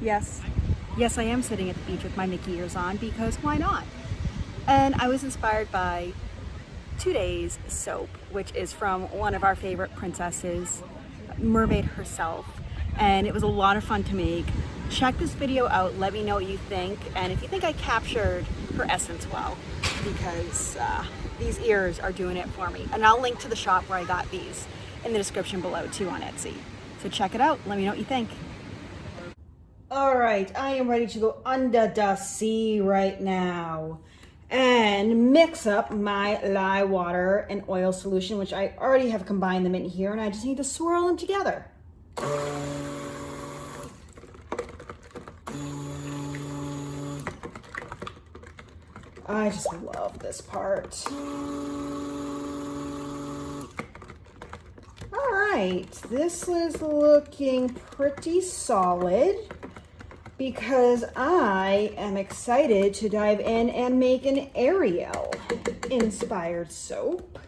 Yes, yes, I am sitting at the beach with my Mickey ears on because why not? And I was inspired by today's soap, which is from one of our favorite princesses, Mermaid herself. And it was a lot of fun to make. Check this video out, let me know what you think, and if you think I captured her essence well, because these ears are doing it for me. And I'll link to the shop where I got these in the description below too on Etsy. So check it out, let me know what you think. All right, I am ready to go under the sea right now and mix up my lye water and oil solution, which I already have combined them in here, and I just need to swirl them together. I just love this part. All right, this is looking pretty solid because I am excited to dive in and make an Ariel inspired soap.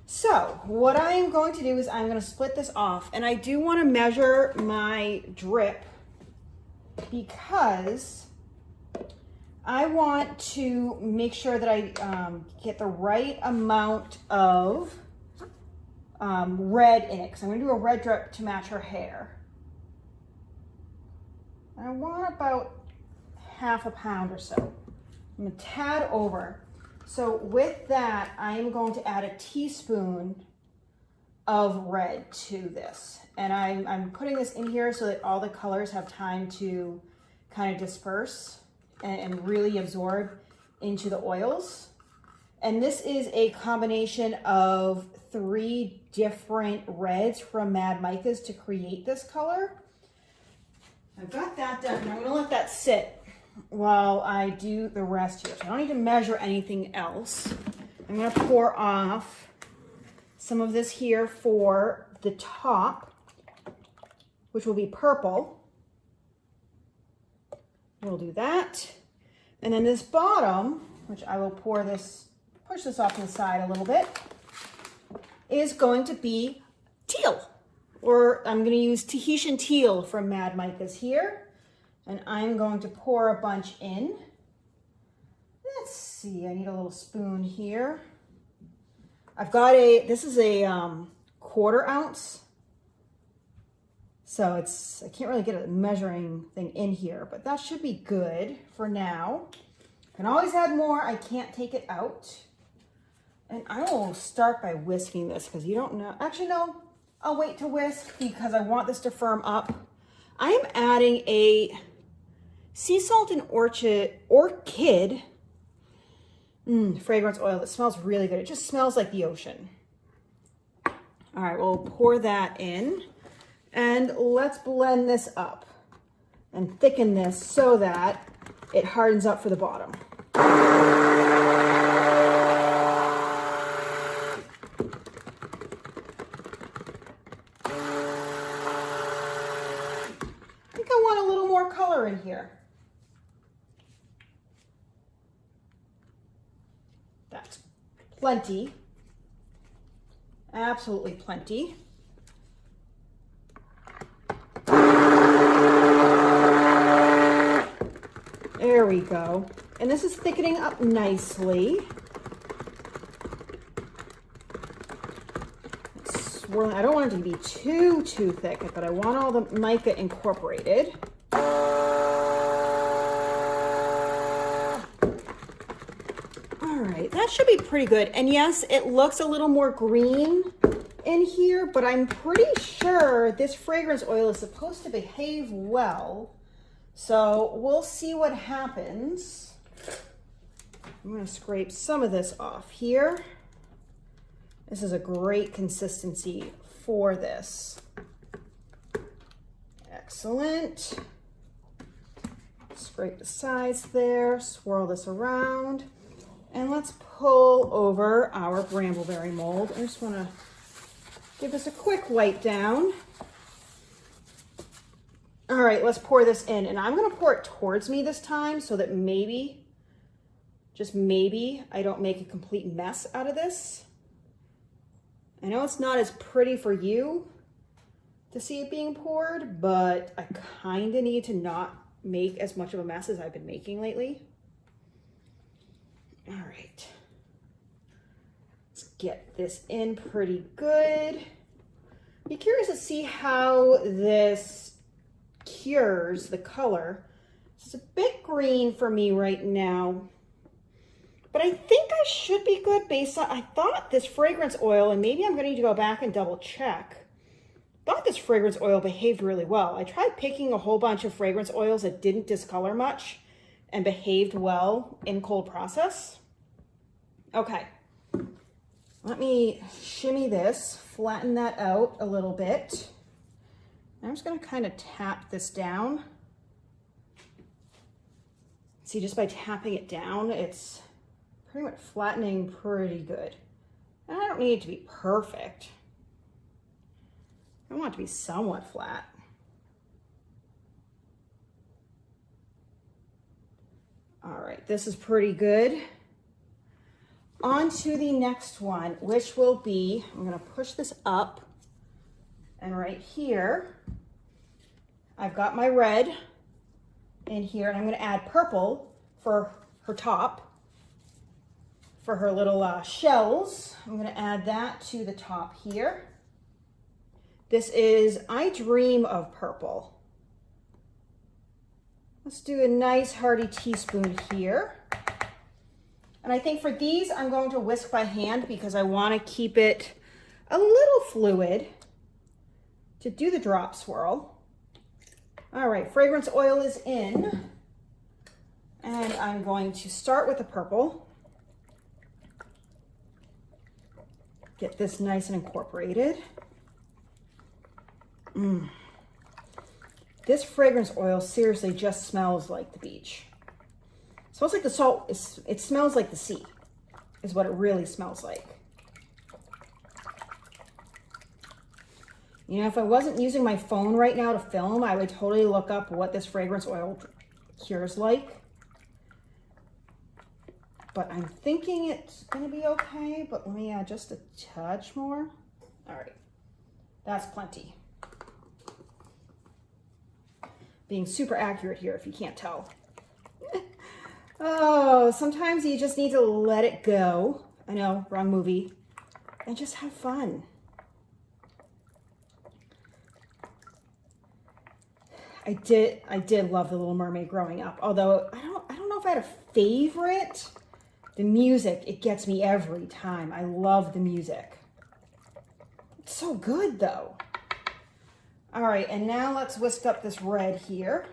So what I am going to do is I'm going to split this off, and I do want to measure my drip because I want to make sure that I get the right amount of red in it, because I'm going to do a red drip to match her hair. I want about half a pound or so. I'm a tad over. So with that, I am going to add a teaspoon of red to this. And I'm putting this in here so that all the colors have time to kind of disperse and really absorb into the oils. And this is a combination of 3 different reds from Mad Micas to create this color. I've got that done, and I'm gonna let that sit while I do the rest here. So I don't need to measure anything else. I'm gonna pour off some of this here for the top, which will be purple. We'll do that. And then this bottom, which I will push this off to the side a little bit, is going to be teal. Or I'm going to use Tahitian teal from Mad Micas here. And I'm going to pour a bunch in. Let's see, I need a little spoon here. I've got this is a 1/4 ounce. So I can't really get a measuring thing in here, but that should be good for now. Can always add more, I can't take it out. And I will start by whisking this because you don't know, actually no, I'll wait to whisk because I want this to firm up. I am adding a sea salt and orchid fragrance oil that smells really good. It just smells like the ocean. All right, we'll pour that in and let's blend this up and thicken this so that it hardens up for the bottom. Color in here. That's plenty. Absolutely plenty. There we go. And this is thickening up nicely. Swirling. I don't want it to be too thick, but I want all the mica incorporated. That should be pretty good. And yes, it looks a little more green in here, but I'm pretty sure this fragrance oil is supposed to behave well. So we'll see what happens. I'm going to scrape some of this off here. This is a great consistency for this. Excellent. Scrape the sides there, swirl this around. And let's pull over our brambleberry mold. I just want to give this a quick wipe down. All right, let's pour this in. And I'm going to pour it towards me this time so that maybe, just maybe, I don't make a complete mess out of this. I know it's not as pretty for you, to see it being poured, but I kind of need to not make as much of a mess as I've been making lately. All right. Let's get this in pretty good. Be curious to see how this cures the color. It's a bit green for me right now, but I think I should be good based on, I thought this fragrance oil, and maybe I'm going to need to go back and double check. I thought this fragrance oil behaved really well. I tried picking a whole bunch of fragrance oils that didn't discolor much and behaved well in cold process. Okay, let me shimmy this, flatten that out a little bit. I'm just going to kind of tap this down. See, just by tapping it down, it's pretty much flattening pretty good. And I don't need it to be perfect. I want it to be somewhat flat. All right, this is pretty good. On to the next one, which will be, I'm gonna push this up, and right here, I've got my red in here, and I'm gonna add purple for her top, for her little shells. I'm gonna add that to the top here. This is I Dream of Purple. Let's do a nice hearty teaspoon here. And I think for these, I'm going to whisk by hand because I want to keep it a little fluid to do the drop swirl. All right, fragrance oil is in. And I'm going to start with the purple. Get this nice and incorporated. This fragrance oil seriously just smells like the beach. It smells like the salt. It smells like the sea is what it really smells like. You know, if I wasn't using my phone right now to film, I would totally look up what this fragrance oil cures like. But I'm thinking it's gonna be okay, but let me add just a touch more. All right, that's plenty. Being super accurate here if you can't tell. Oh, sometimes you just need to let it go. I know, wrong movie. And just have fun. I did love The Little Mermaid growing up. Although I don't know if I had a favorite. The music, it gets me every time. I love the music. It's so good though. All right, and now let's whisk up this red here.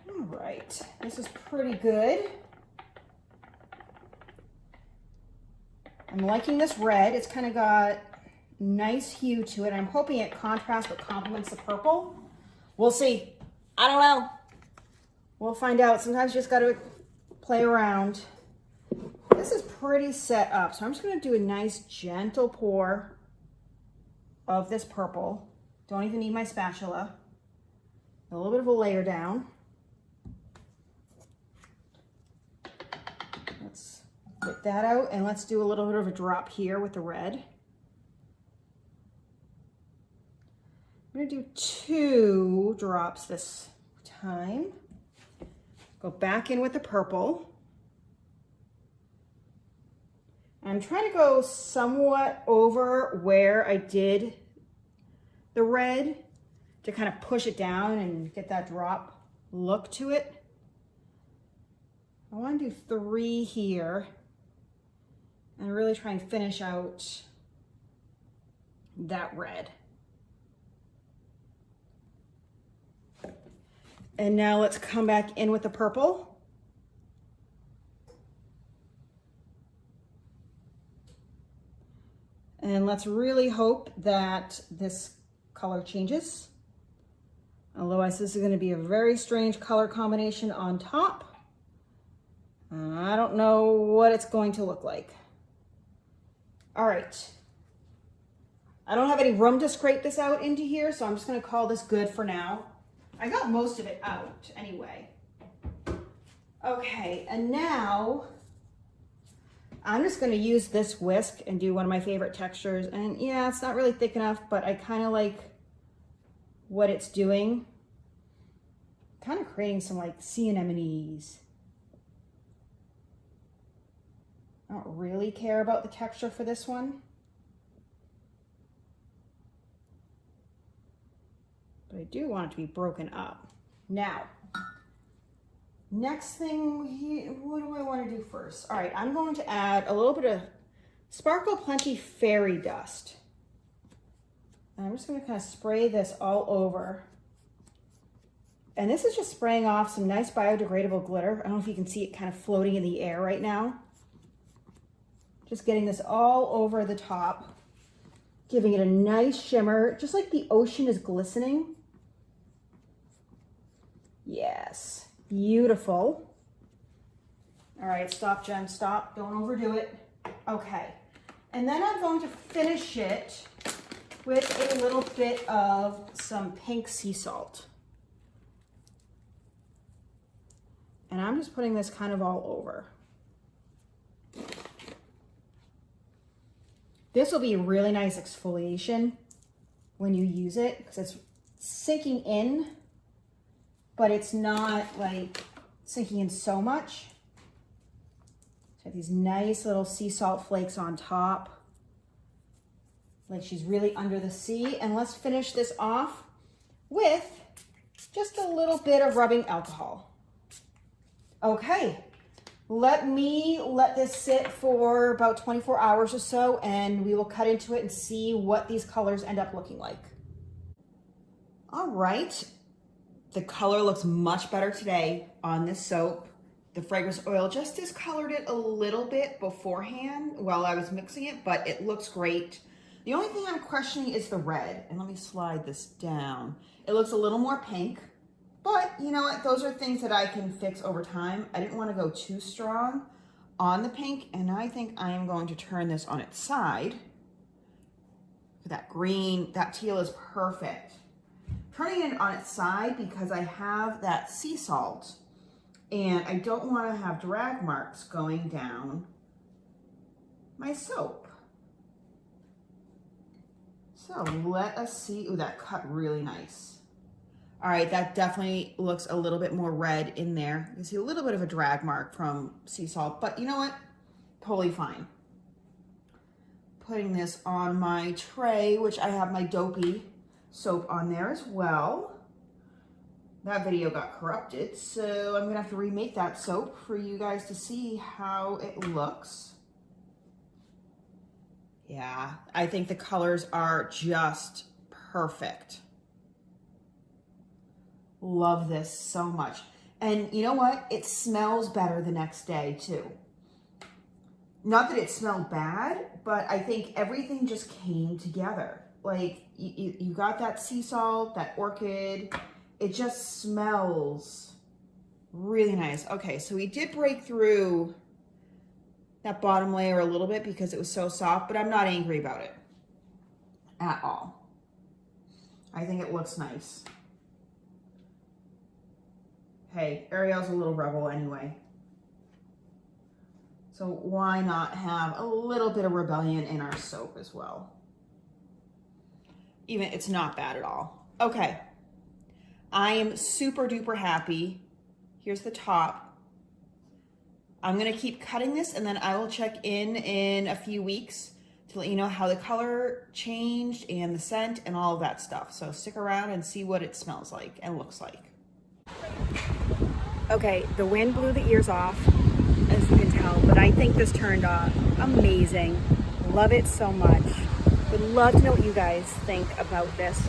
All right, this is pretty good. I'm liking this red. It's kind of got nice hue to it. I'm hoping it contrasts but complements the purple. We'll see. I don't know. We'll find out. Sometimes you just got to play around. This is pretty set up, so I'm just going to do a nice gentle pour of this purple. Don't even need my spatula. A little bit of a layer down. Let's get that out, and let's do a little bit of a drop here with the red. I'm going to do 2 drops this time. Go back in with the purple. I'm trying to go somewhat over where I did the red to kind of push it down and get that drop look to it. I want to do 3 here and really try and finish out that red. And now let's come back in with the purple. And let's really hope that this color changes. Otherwise, this is going to be a very strange color combination on top. I don't know what it's going to look like. All right. I don't have any room to scrape this out into here, so I'm just going to call this good for now. I got most of it out anyway. Okay, and now I'm just gonna use this whisk and do one of my favorite textures. And yeah, it's not really thick enough, but I kind of like what it's doing. Kind of creating some like sea anemones. I don't really care about the texture for this one. But I do want it to be broken up. Now, next thing, what do I want to do first? All right, I'm going to add a little bit of Sparkle Plenty Fairy Dust. And I'm just going to kind of spray this all over. And this is just spraying off some nice biodegradable glitter. I don't know if you can see it kind of floating in the air right now. Just getting this all over the top, giving it a nice shimmer, just like the ocean is glistening. Yes, beautiful. All right, stop, Jen, stop. Don't overdo it. Okay, and then I'm going to finish it with a little bit of some pink sea salt. And I'm just putting this kind of all over. This will be a really nice exfoliation when you use it because it's sinking in, but it's not like sinking in so much. So these nice little sea salt flakes on top, like she's really under the sea. And let's finish this off with just a little bit of rubbing alcohol. Okay. Let this sit for about 24 hours or so, and we will cut into it and see what these colors end up looking like. All right, the color looks much better today on this soap. The fragrance oil just discolored it a little bit beforehand while I was mixing it, but it looks great. The only thing I'm questioning is the red, and let me slide this down. It looks a little more pink. But you know what, those are things that I can fix over time. I didn't want to go too strong on the pink, and I think I am going to turn this on its side. That green, that teal is perfect. Turning it on its side because I have that sea salt, and I don't want to have drag marks going down my soap. So let us see, ooh, that cut really nice. All right, that definitely looks a little bit more red in there. You can see a little bit of a drag mark from sea salt, but you know what? Totally fine. Putting this on my tray, which I have my Dopey soap on there as well. That video got corrupted, so I'm gonna have to remake that soap for you guys to see how it looks. Yeah, I think the colors are just perfect. Love this so much. And you know what? It smells better the next day too. Not that it smelled bad, but I think everything just came together. Like you got that sea salt, that orchid. It just smells really nice. Okay, so we did break through that bottom layer a little bit because it was so soft, but I'm not angry about it at all. I think it looks nice. Hey, Ariel's a little rebel anyway. So why not have a little bit of rebellion in our soap as well? Even, it's not bad at all. Okay, I am super duper happy. Here's the top. I'm gonna keep cutting this and then I will check in a few weeks to let you know how the color changed and the scent and all of that stuff. So stick around and see what it smells like and looks like. Okay, the wind blew the ears off, as you can tell, but I think this turned out amazing. Love it so much. Would love to know what you guys think about this.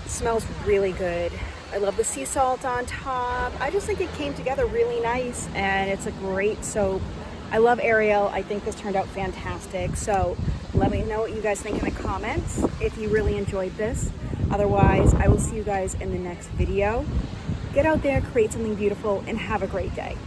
It smells really good. I love the sea salt on top. I just think it came together really nice, and it's a great soap. I love Ariel. I think this turned out fantastic. So let me know what you guys think in the comments if you really enjoyed this. Otherwise, I will see you guys in the next video. Get out there, create something beautiful, and have a great day.